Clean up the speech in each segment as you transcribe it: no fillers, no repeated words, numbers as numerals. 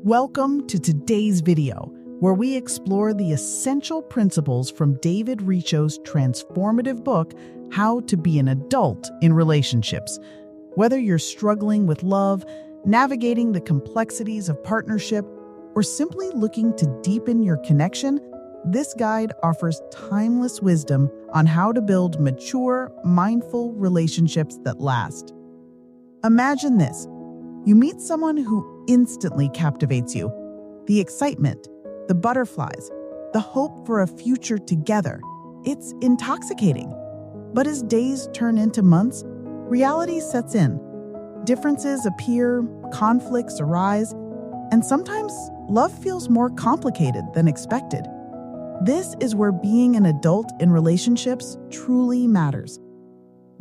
Welcome to today's video, where we explore the essential principles from David Richo's transformative book, How to Be an Adult in Relationships. Whether you're struggling with love, navigating the complexities of partnership, or simply looking to deepen your connection, this guide offers timeless wisdom on how to build mature, mindful relationships that last. Imagine this. You meet someone who instantly captivates you. The excitement, the butterflies, the hope for a future together. It's intoxicating. But as days turn into months, reality sets in. Differences appear, conflicts arise, and sometimes love feels more complicated than expected. This is where being an adult in relationships truly matters.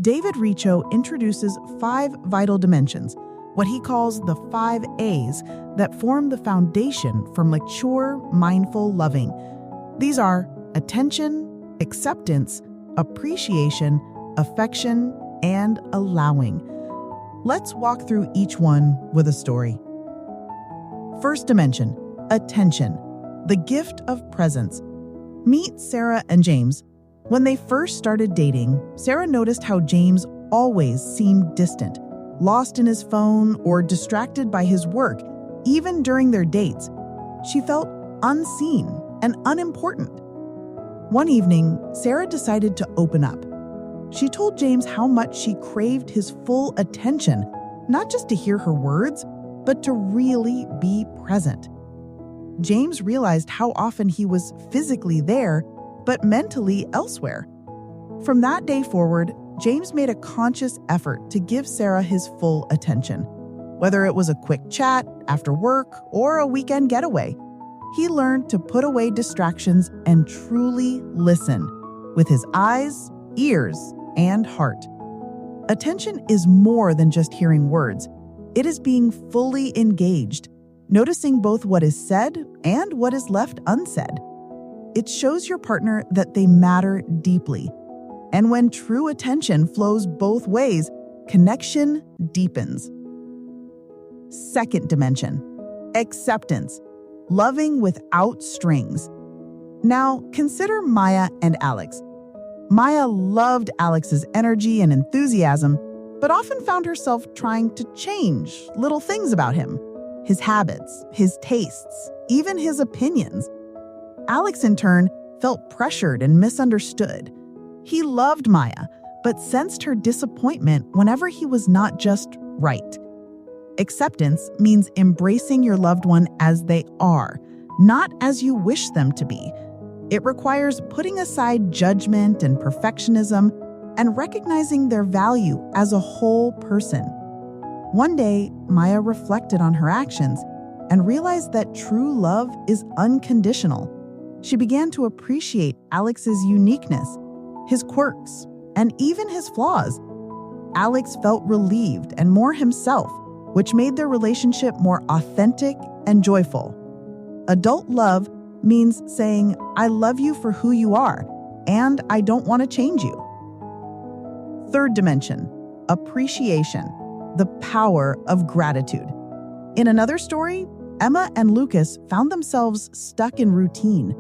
David Richo introduces 5 vital dimensions, what he calls the 5 A's that form the foundation for mature, mindful loving. These are attention, acceptance, appreciation, affection, and allowing. Let's walk through each one with a story. First dimension, attention, the gift of presence. Meet Sarah and James. When they first started dating, Sarah noticed how James always seemed distant, lost in his phone or distracted by his work, even during their dates. She felt unseen and unimportant. One evening, Sarah decided to open up. She told James how much she craved his full attention, not just to hear her words, but to really be present. James realized how often he was physically there, but mentally elsewhere. From that day forward, James made a conscious effort to give Sarah his full attention. Whether it was a quick chat after work or a weekend getaway, he learned to put away distractions and truly listen with his eyes, ears, and heart. Attention is more than just hearing words. It is being fully engaged, noticing both what is said and what is left unsaid. It shows your partner that they matter deeply. And when true attention flows both ways, connection deepens. Second dimension, acceptance, loving without strings. Now, consider Maya and Alex. Maya loved Alex's energy and enthusiasm, but often found herself trying to change little things about him, his habits, his tastes, even his opinions. Alex, in turn, felt pressured and misunderstood. He loved Maya, but sensed her disappointment whenever he was not just right. Acceptance means embracing your loved one as they are, not as you wish them to be. It requires putting aside judgment and perfectionism and recognizing their value as a whole person. One day, Maya reflected on her actions and realized that true love is unconditional. She began to appreciate Alex's uniqueness, his quirks, and even his flaws. Alex felt relieved and more himself, which made their relationship more authentic and joyful. Adult love means saying, "I love you for who you are, and I don't want to change you." Third dimension, appreciation, the power of gratitude. In another story, Emma and Lucas found themselves stuck in routine.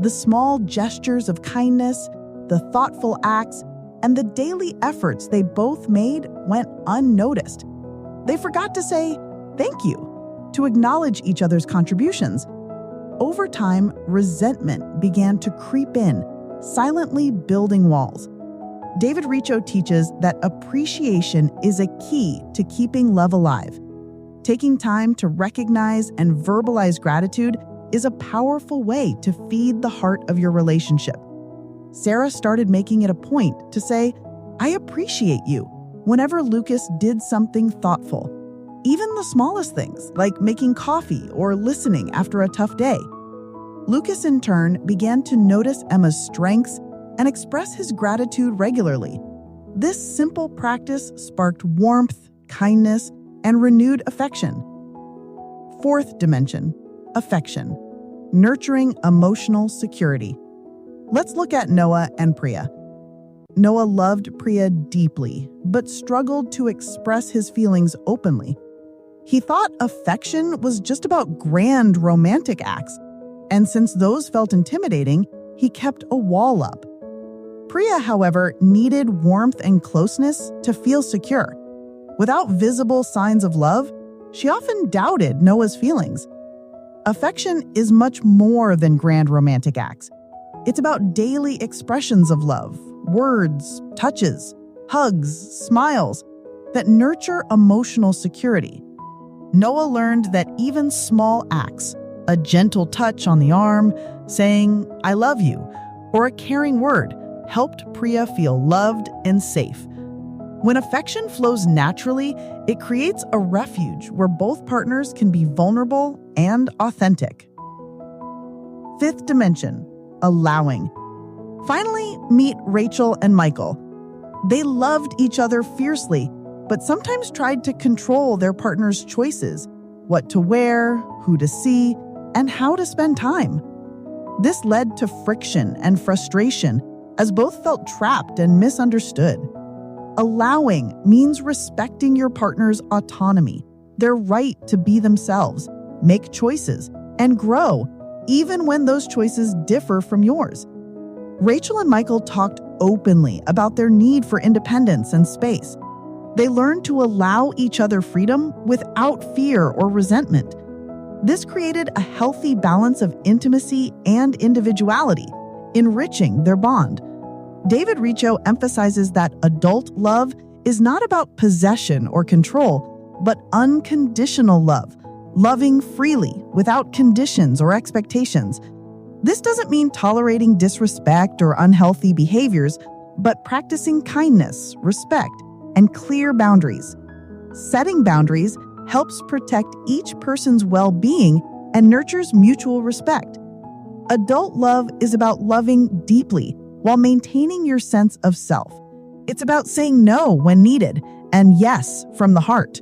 The small gestures of kindness, the thoughtful acts, and the daily efforts they both made went unnoticed. They forgot to say thank you, to acknowledge each other's contributions. Over time, resentment began to creep in, silently building walls. David Richo teaches that appreciation is a key to keeping love alive. Taking time to recognize and verbalize gratitude is a powerful way to feed the heart of your relationship. Sarah started making it a point to say, "I appreciate you," whenever Lucas did something thoughtful. Even the smallest things, like making coffee or listening after a tough day. Lucas, in turn, began to notice Emma's strengths and express his gratitude regularly. This simple practice sparked warmth, kindness, and renewed affection. Fourth dimension, affection, nurturing emotional security. Let's look at Noah and Priya. Noah loved Priya deeply, but struggled to express his feelings openly. He thought affection was just about grand romantic acts, and since those felt intimidating, he kept a wall up. Priya, however, needed warmth and closeness to feel secure. Without visible signs of love, she often doubted Noah's feelings. Affection is much more than grand romantic acts. It's about daily expressions of love, words, touches, hugs, smiles that nurture emotional security. Noah learned that even small acts, a gentle touch on the arm, saying, "I love you," or a caring word, helped Priya feel loved and safe. When affection flows naturally, it creates a refuge where both partners can be vulnerable and authentic. Fifth dimension, allowing. Finally, meet Rachel and Michael. They loved each other fiercely, but sometimes tried to control their partner's choices, what to wear, who to see, and how to spend time. This led to friction and frustration as both felt trapped and misunderstood. Allowing means respecting your partner's autonomy, their right to be themselves, make choices, and grow, even when those choices differ from yours. Rachel and Michael talked openly about their need for independence and space. They learned to allow each other freedom without fear or resentment. This created a healthy balance of intimacy and individuality, enriching their bond. David Richo emphasizes that adult love is not about possession or control, but unconditional love, loving freely without conditions or expectations. This doesn't mean tolerating disrespect or unhealthy behaviors, but practicing kindness, respect, and clear boundaries. Setting boundaries helps protect each person's well-being and nurtures mutual respect. Adult love is about loving deeply while maintaining your sense of self. It's about saying no when needed and yes from the heart.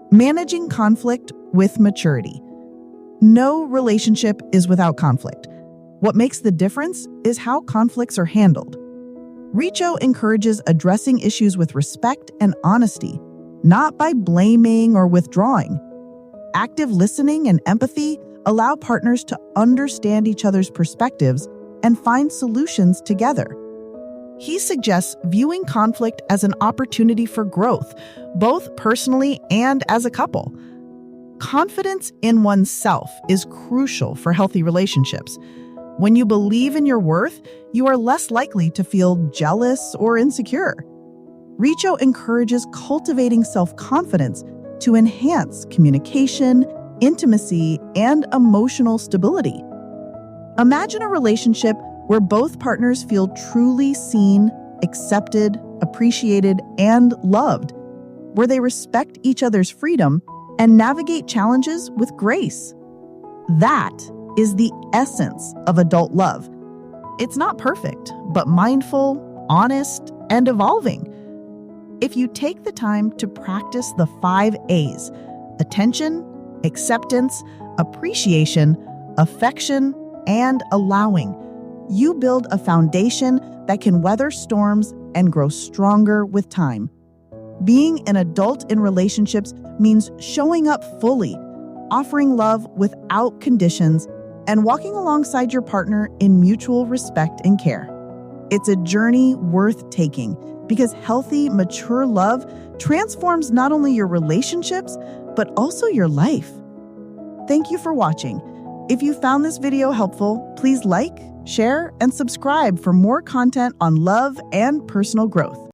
Managing conflict with maturity. No relationship is without conflict. What makes the difference is how conflicts are handled. Richo encourages addressing issues with respect and honesty, not by blaming or withdrawing. Active listening and empathy allow partners to understand each other's perspectives and find solutions together. He suggests viewing conflict as an opportunity for growth, both personally and as a couple. Confidence in oneself is crucial for healthy relationships. When you believe in your worth, you are less likely to feel jealous or insecure. Richo encourages cultivating self-confidence to enhance communication, intimacy, and emotional stability. Imagine a relationship where both partners feel truly seen, accepted, appreciated, and loved, where they respect each other's freedom and navigate challenges with grace. That is the essence of adult love. It's not perfect, but mindful, honest, and evolving. If you take the time to practice the 5 A's, attention, acceptance, appreciation, affection, and allowing, you build a foundation that can weather storms and grow stronger with time. Being an adult in relationships means showing up fully, offering love without conditions, and walking alongside your partner in mutual respect and care. It's a journey worth taking because healthy, mature love transforms not only your relationships, but also your life. Thank you for watching. If you found this video helpful, please like, share, and subscribe for more content on love and personal growth.